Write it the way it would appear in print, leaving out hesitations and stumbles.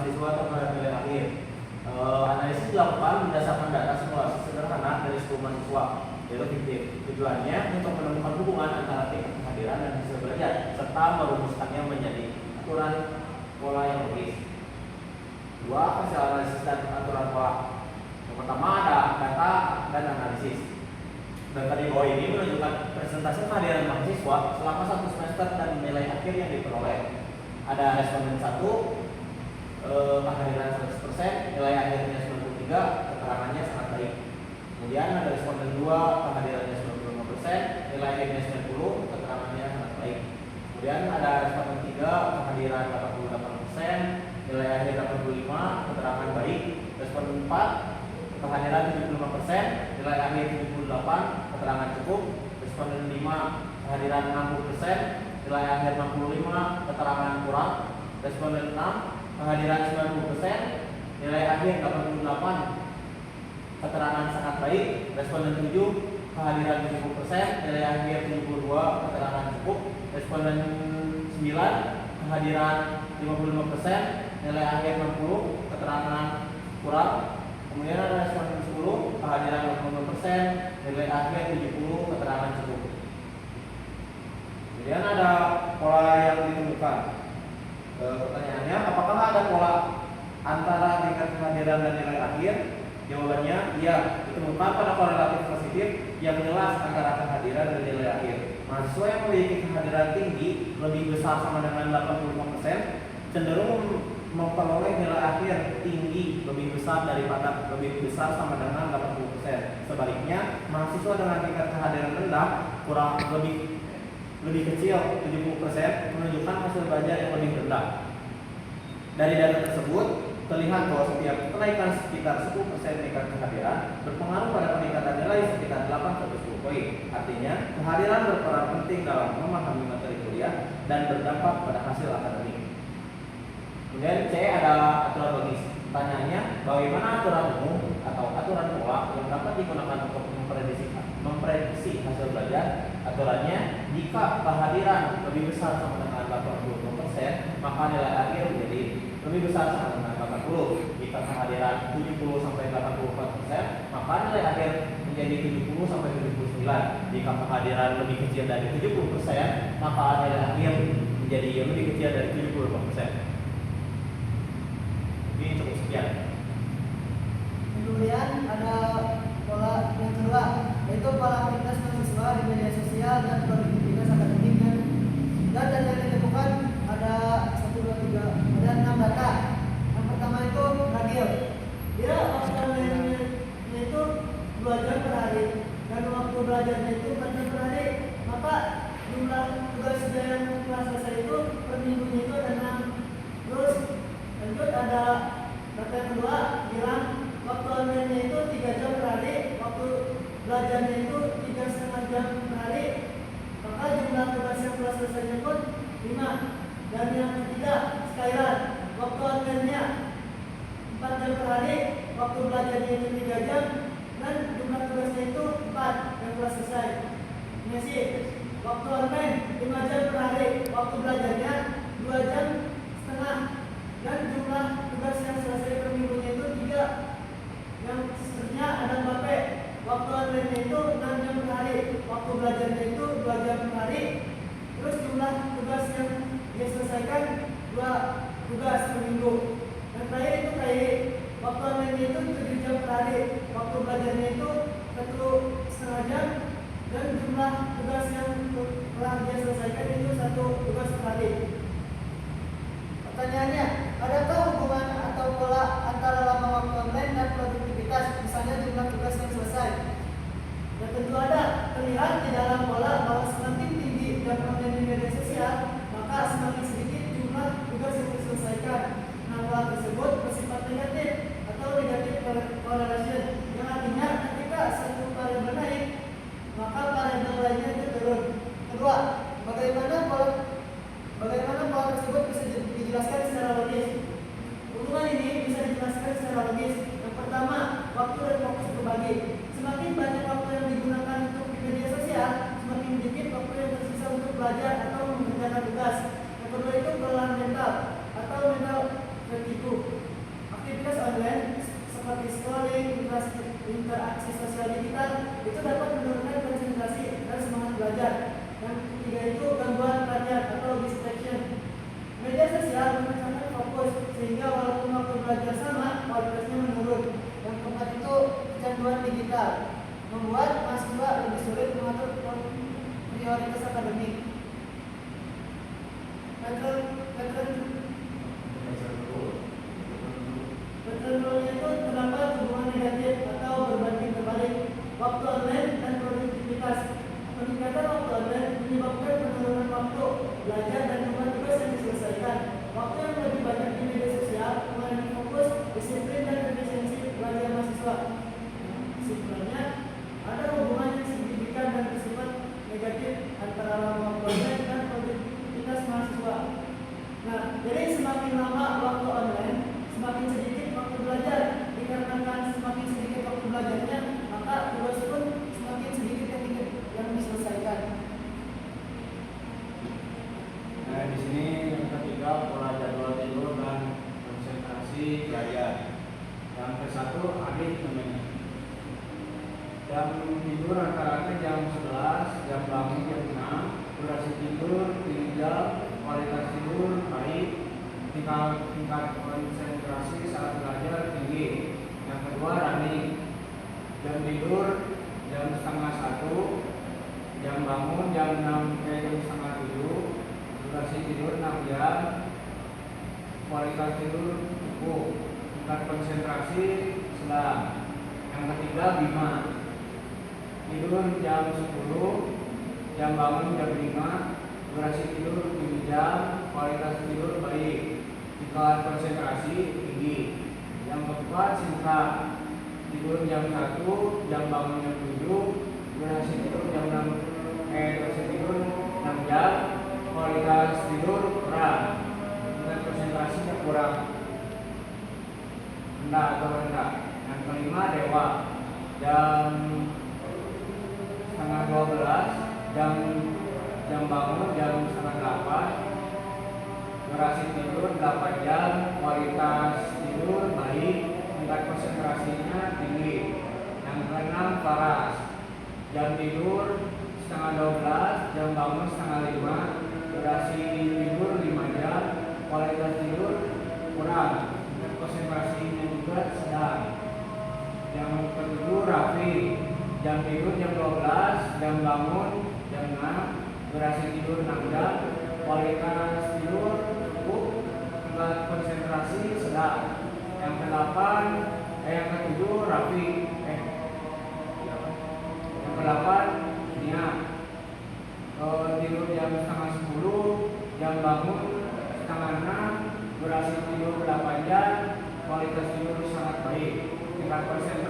mahasiswa terhadap nilai akhir. Analisis dilakukan berdasarkan data simulasi sederhana dari 10 mahasiswa, yaitu fiktif. Tujuannya untuk menemukan hubungan antara tingkat kehadiran dan hasil belajar, serta merumuskannya menjadi aturan pola yang logis. 2. Hasil analisis dan aturan pola. Yang pertama ada data dan analisis. Data di bawah ini menunjukkan presentasi kehadiran mahasiswa selama 1 semester dan nilai akhir yang diperoleh. Ada responden 1, kehadiran 100%, nilai akhirnya 93, keterangannya sangat baik. Kemudian ada responden 2, kehadirannya 95%, nilai akhirnya 90, keterangannya sangat baik. Kemudian ada responden 3, kehadiran 88%, nilai akhir 85, keterangan baik. Responden 4, kehadiran 75%, nilai akhir 78, keterangan cukup. Responden 5, kehadiran 60%, nilai akhir 65, keterangan kurang. Responden 6, kehadiran 90%, nilai akhir 88, keterangan sangat baik. Responden 7, kehadiran 70%, nilai akhir 72, keterangan cukup. Responden 9, kehadiran 55%, nilai akhir 60, keterangan kurang. Kemudian ada responden 10, kehadiran 60%, nilai akhir 70, keterangan cukup. Kemudian ada pola yang ditentukan. Pertanyaannya, apakah ada pola antara tingkat kehadiran dan nilai akhir? Jawabannya iya, ditemukan pada korelatif positif yang jelas antara kehadiran dan nilai akhir. Mahasiswa yang memiliki kehadiran tinggi lebih besar sama dengan 85% cenderung memperoleh nilai akhir tinggi lebih besar sama dengan 80%. Sebaliknya, mahasiswa dengan tingkat kehadiran rendah kurang lebih kecil 70% menunjukkan hasil belajar yang lebih rendah. Dari data tersebut terlihat bahwa setiap kenaikan sekitar 10% tingkat kehadiran berpengaruh pada peningkatan nilai sekitar 8-10 poin. Artinya, kehadiran berperan penting dalam memahami materi kuliah dan berdampak pada hasil akademik. Kemudian C ada aturan logis. Pertanyaannya, bagaimana aturan umum atau aturan pola yang dapat digunakan untuk memprediksi hasil belajar? Aturannya, jika kehadiran lebih besar sama dengan 80%, maka nilai akhir menjadi lebih besar sama dengan 80. Jika kehadiran 70 sampai 84%, maka nilai akhir menjadi 70 sampai 79. Jika kehadiran lebih kecil dari 70%, maka nilai akhir menjadi lebih kecil dari 75%. Ini cukup sekian. Kemudian ada pola yang kedua, yaitu pola aktivitas mahasiswa di media sosial dan produktivitas akademik dan data yang ditemukan ada 1, 2, 3, ada 6 data. Yang pertama itu ragil. Dia waktu belajarnya itu 2 jam per hari dan waktu belajarnya itu 4 jam per hari. Maka jumlah tugas yang telah selesai itu per minggunya itu ada 6. Terus lanjut ada data yang kedua, bilang waktu online-nya itu 3 jam per hari, waktu belajarnya itu 3,5 jam per hari. Maka jumlah tugas yang telah selesainya pun 5. Dan yang ketiga, Skylar, waktu online-nya 4 jam per hari, waktu belajarnya itu 3 jam, dan jumlah tugasnya itu 4 yang telah selesai. Messi, waktu online 5 jam per hari, waktu belajarnya 2,5 jam, dan jumlah tugas yang selesai per minggunya itu 3. Yang seterusnya ada Mbappe, waktu online itu 6 jam per hari, waktu belajarnya itu 2 jam per hari. Terus jumlah tugas yang dia selesaikan 2 tugas per minggu. Dan terakhir itu Kairi, waktu online itu 7 jam per hari, waktu belajarnya itu 1,5 jam, dan jumlah tugas yang telah dia selesaikan itu 1 tugas per hari. Pertanyaannya, adakah hubungan atau pola antara lama waktu online dan produktivitas, misalnya jumlah tugas yang selesai? Dan tentu ada. Terlihat di dalam pola bahwa semakin tinggi jam online di media sosial, maka semakin sedikit jumlah tugas yang diselesaikan. Nah, pola tersebut bersifat negatif atau negatif correlation, yang artinya ketika satu variabel naik, maka variabel lainnya itu turun. Kedua, bagaimana pola tersebut bisa dijelaskan secara logis? berinteraksi sosial digital itu dapat menurunkan konsentrasi dan semangat belajar. Yang ketiga itu gangguan perhatian atau distraction. Media sosial memecahkan fokus sehingga walaupun waktu belajar sama, kualitasnya menurun. Yang keempat itu kecanduan digital, membuat mahasiswa lebih sulit mengatur prioritas akademik. Metodologi itu terdapat hubungan negatif atau berbanding terbalik waktu online dan produktivitas. Peningkatan waktu online menyebabkan penurunan waktu belajar dan beban tugas yang diselesaikan. Waktu yang lebih banyak di media sosial mengurangi fokus, disiplin dan efisiensi belajar mahasiswa. Kesimpulannya, ada hubungan yang signifikan dan bersifat negatif antara waktu online dan produktivitas mahasiswa. Nah, jadi semakin lama waktu online, semakin sedikit waktu belajar. Dikarenakan semakin sedikit waktu belajarnya, maka tugas pun semakin sedikit yang diselesaikan. Nah, di sini yang ketiga pola jadwal tidur dan konsentrasi belajar. Yang ke satu adik namanya. Jam tidur rata-rata jam 11, jam bangun jam 6, durasi tidur 3 jam, kualitas tidur baik, tingkat konsentrasi saat belajar tinggi. Yang kedua running, jam tidur jam setengah 1, jam bangun jam 6 jam setengah 7, durasi tidur 6 jam, kualitas tidur cukup, tingkat konsentrasi sedang. Yang ketiga Bima, tidur jam 10, jam bangun jam 5, durasi tidur 7 jam, kualitas tidur baik, tingkat konsentrasi tinggi. Yang keempat Sinta, tidur jam 1, jam bangun jam 7, durasi tidur jam 6 jam, kualitas tidur kurang, tingkat konsentrasinya kurang rendah. Yang kelima Dewa, jam setengah 12, jam bangun jam setengah 8, durasi tidur 8 jam, kualitas tidur baik, tingkat konsentrasinya tinggi. Yang keenam Paras, jam tidur setengah 12, jam bangun setengah 5, durasi tidur 5 jam, kualitas tidur kurang, tingkat konsentrasinya juga sedang. Yang ketujuh Raffi, jam tidur jam 12, jam bangun jam 6, durasi tidur 6 jam, kualitas tidur cukup, tingkat konsentrasi sedang. Yang ketujuh Raffi, yang ke-8 Nia, tidur jam setengah 10, jam bangun setengah 6, durasi tidur 8 jam, kualitas tidur sangat baik, tingkat konsentrasi